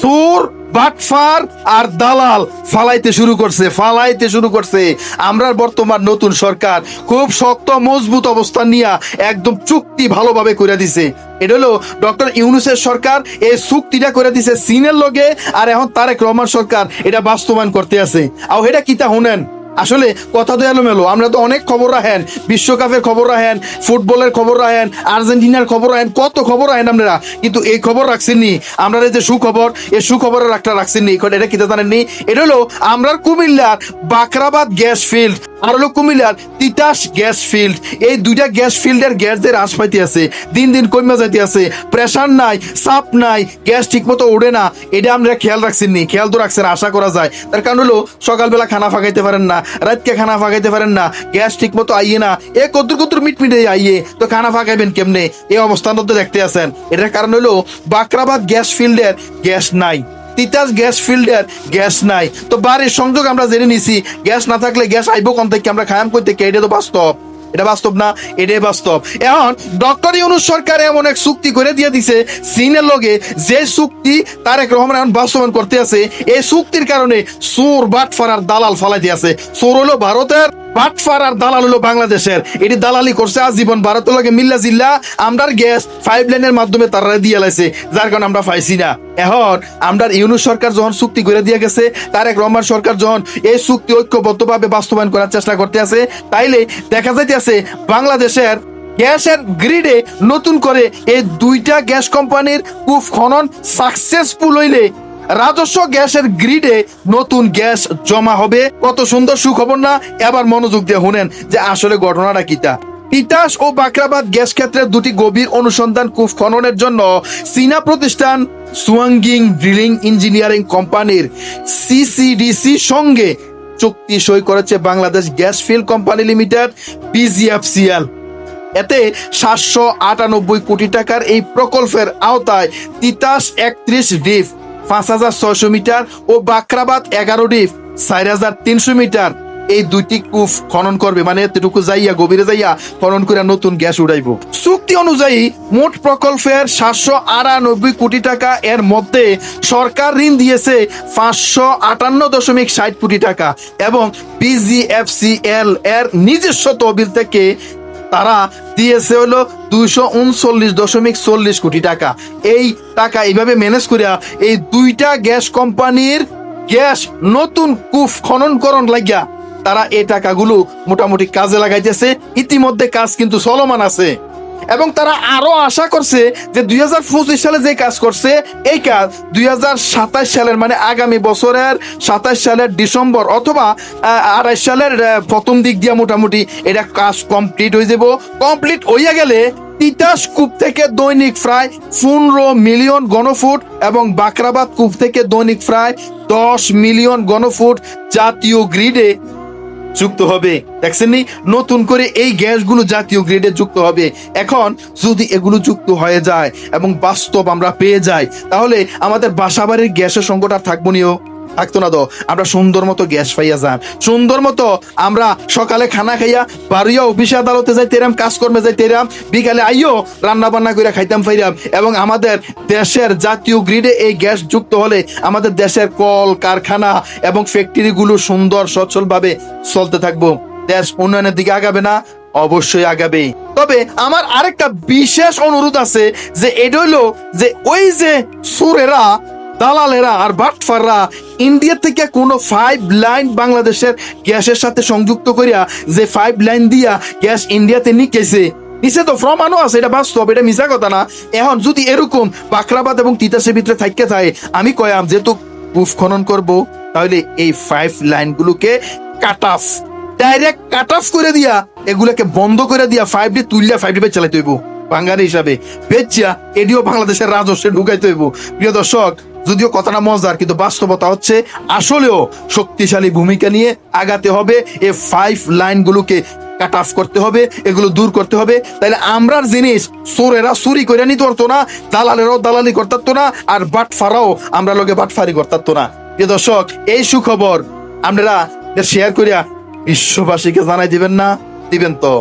সুর বাটফার আর দালাল ফালাইতে শুরু করছে। আমরা বর্তমান নতুন সরকার খুব শক্ত মজবুত অবস্থান নিয়ে একদম চুক্তি ভালোভাবে করে দিছে। এটা হলো ডক্টর ইউনূসের সরকার এই চুক্তিটা করে দিছে চীনের লগে, আর এখন তারেক রহমান সরকার এটা বাস্তবায়ন করতে আছে। আর এটা কিতা শুনেন, আসলে কথা তো এলোমেলো। আমরা তো অনেক খবর রাখেন, বিশ্বকাপের খবর রাখেন, ফুটবলের খবর রাখেন, আর্জেন্টিনার খবর রাখেন, কত খবর রাখেন আপনারা, কিন্তু এই খবর রাখছেননি। আমরা যে সুখবর, এই সুখবরের একটা রাখছেননি। এটা কিতা জানেননি? এটা হলো আমরা কুমিল্লার বাকরাবাদ গ্যাস ফিল্ড আর হলো কুমিল্লার তিতাস গ্যাস ফিল্ড, এই দুইটা গ্যাস ফিল্ডের গ্যাসদের হ্রাস পাইতে আছে, দিন দিন কমে যাইতে আছে। প্রেশার নাই, চাপ নাই, গ্যাস ঠিক মতো ওঠে না। এটা আমরা খেয়াল রাখছেননি, খেয়াল তো রাখছেন আশা করা যায়। তার কারণ হলো সকালবেলা খানা ফাঁকাইতে পারেন না, রাতকে খানা ফাঁকাইতে পারেন না, গ্যাস ঠিক মতো আইয়ে না, এ কদ্দুর মিটমিটে আইয়ে তো খানা ফাঁকাইবেন কেমনে? এই অবস্থান তো দেখতে আছেন। এটার কারণ হলো বাকরাবাদ গ্যাস ফিল্ডের গ্যাস নাই, তিতাস গ্যাস ফিল্ডের গ্যাস নাই। তো বাড়ির সংযোগ আমরা জেনে নিছি, গ্যাস না থাকলে গ্যাস আইব কোন থেকে, আমরা খায়াম করতে কে? এটা তো বাস্তব, এটা বাস্তব না? এটাই বাস্তব। এখন ডক্টর ইউনূস সরকার এমন এক চুক্তি করে দিয়ে দিছে চীনের লগে, যে চুক্তি তারেক রহমান এখন বাস্তবায়ন করতে আছে। এই চুক্তির কারণে চোর বাটফার আর দালাল ফালাই দিয়ে আছে। চোর হলো ভারতের, বাটফার আর দালাল হলো বাংলাদেশের। এটি দালালি করছে আজীবন ভারতের লগে মিল্লা জিল্লা। আমরার গ্যাস 5 লাইনের মাধ্যমে তারা দিয়ে লাইছে, যার কারণে আমরা পাইছি না। এখন আমরা ইউনূস সরকার যখন চুক্তি করে দিয়ে গেছে, তারেক রহমান সরকার যখন এই চুক্তি ঐক্যবদ্ধভাবে বাস্তবায়ন করার চেষ্টা করতে আছে, তাইলে দেখা যাইতেছে বাংলাদেশের গ্যাসের গ্রিডে নতুন করে এই দুইটা গ্যাস কোম্পানির কূপ খনন সাকসেসফুল হইলে রাজস্ব গ্যাসের গ্রিডে নতুন গ্যাস জমা হবে। কত সুন্দর সুখবর না? এবার মনোযোগ দিয়ে শুনেন যে আসলে ঘটনাটা কিটা। তিতাস ও বাকরাবাদ গ্যাস ক্ষেত্রের দুটি গভীর অনুসন্ধান কূপ খননের জন্য চীনা প্রতিষ্ঠান সুয়াংগিং ড্রিলিং ইঞ্জিনিয়ারিং কোম্পানির সিসিডিসি সঙ্গে চুক্তি সই করেছে Bangladesh gas field company limited BGFCL। এতে 798 কোটি টাকার এই প্রকল্পের আওতায় তিতাস 31 ডিপ 5600 মিটার ও বাকরাবাদ 11 ডিপ 4300 মিটার এই দুইটি কূপ খনন করবে। মানে এতটুকু যাইয়া গভীরে যাইয়া খনন করে নতুন গ্যাস উড়াইব। চুক্তি অনুযায়ী মোট প্রকল্পের 798 কোটি টাকা, এর মধ্যে সরকার ঋণ দিয়েছে 558.60 কোটি টাকা এবং BGFCL এর নিজস্ব তহবিল থেকে তারা দিয়েছে হলো 239.40 কোটি টাকা। এই টাকা এইভাবে ম্যানেজ করিয়া এই দুইটা গ্যাস কোম্পানির গ্যাস নতুন কূপ খননকরণ লাগিয়া তারা এই টাকাগুলো মোটামুটি কাজে লাগাইতেছে। ইতিমধ্যে কাজ কিন্তু চলমান আছে এবং তারা আরো আশা করছে যে 2025 সালে যে কাজ করছে এই কাজ 2027 সালের মানে আগামী বছরের 27 সালের ডিসেম্বর অথবা 28 সালের প্রথম দিক দিয়ে মোটামুটি এটা কাজ কমপ্লিট হয়ে যাব। কমপ্লিট হইয়া গেলে তিতাস কূপ থেকে দৈনিক প্রায় 15 মিলিয়ন ঘনফুট এবং বাকরাবাদ কূপ থেকে দৈনিক প্রায় 10 মিলিয়ন ঘনফুট জাতীয় গ্রিডে যুক্ত হবে। দেখছেননি, নতুন করে এই গ্যাসগুলো জাতীয় গ্রিডে যুক্ত হবে। এখন যদি এগুলো যুক্ত হয়ে যায় এবং বাস্তব আমরা পেয়ে যাই, তাহলে আমাদের বাসাবাড়ির গ্যাসের সংকট আর থাকবো নিও, থাকতো না। তো আমরা সুন্দর মতো গ্যাস পাইয়া যান, সুন্দর মতো আমরা সকালে খানা খাইয়া বাড়িয়া অফিসে আদালতে যাইতেরাম, কাজকর্মে যাইতেরাম, বিকালে আইও রান্না বান্না করে খাইতাম ফাইরাম। এবং আমাদের দেশের জাতীয় গ্রিডে এই গ্যাস যুক্ত হলে আমাদের দেশের কল কারখানা এবং ফ্যাক্টরিগুলো সুন্দর সচ্ছলভাবে চলতে থাকবো। দেশ উন্নয়নের দিকে আগাবে না? অবশ্যই আগাবে। তবে আমার আরেকটা বিশেষ অনুরোধ আছে, যে এটা হইলো যে ওই যে সুরেরা, দালালেরা আর বাটফাররা ইন্ডিয়া থেকে কোনো 5 লাইন বাংলাদেশের গ্যাসের সাথে সংযুক্ত করিয়া যে 5 লাইন দিয়া গ্যাস ইন্ডিয়াতে নিকেছে, নিচে তো প্রমাণও আছে, এটা বাস্তব, এটা মিছা কথা না। এখন যদি এরকম বাকরাবাদ এবং তিতাসের ভিতরে থাকতে যায়, আমি কয়াম যেহেতু কূপ খনন করব, তাহলে এই 5 লাইনগুলোকে cut off, direct cut off করে দিয়া এগুলোকে বন্ধ করে দিয়া 5D তুলিয়া 5D চালাইতে হইব বাঙালি হিসাবে বেচিয়া, এটিও বাংলাদেশের রাজস্বে ঢুকাইতে হইব। প্রিয় দর্শক, যদিও কথাটা মজার, কিন্তু বাস্তবতা হচ্ছে আসলেও শক্তিশালী ভূমিকা নিয়ে আগাতে হবে। এই 5 লাইনগুলোকে কাট অফ করতে হবে, এগুলো দূর করতে হবে। তাহলে আমরার জিনিস চোরেরা চুরি করে নিতে পারতো না, দালালেরাও দালালি করতে না, আর বাটফারাও আমরা লোকে বাটফারি করতে না। প্রিয় দর্শক, এই সুখবর আপনারা শেয়ার করিয়া বিশ্ববাসীকে জানাই দিবেন না? দিবেন তো?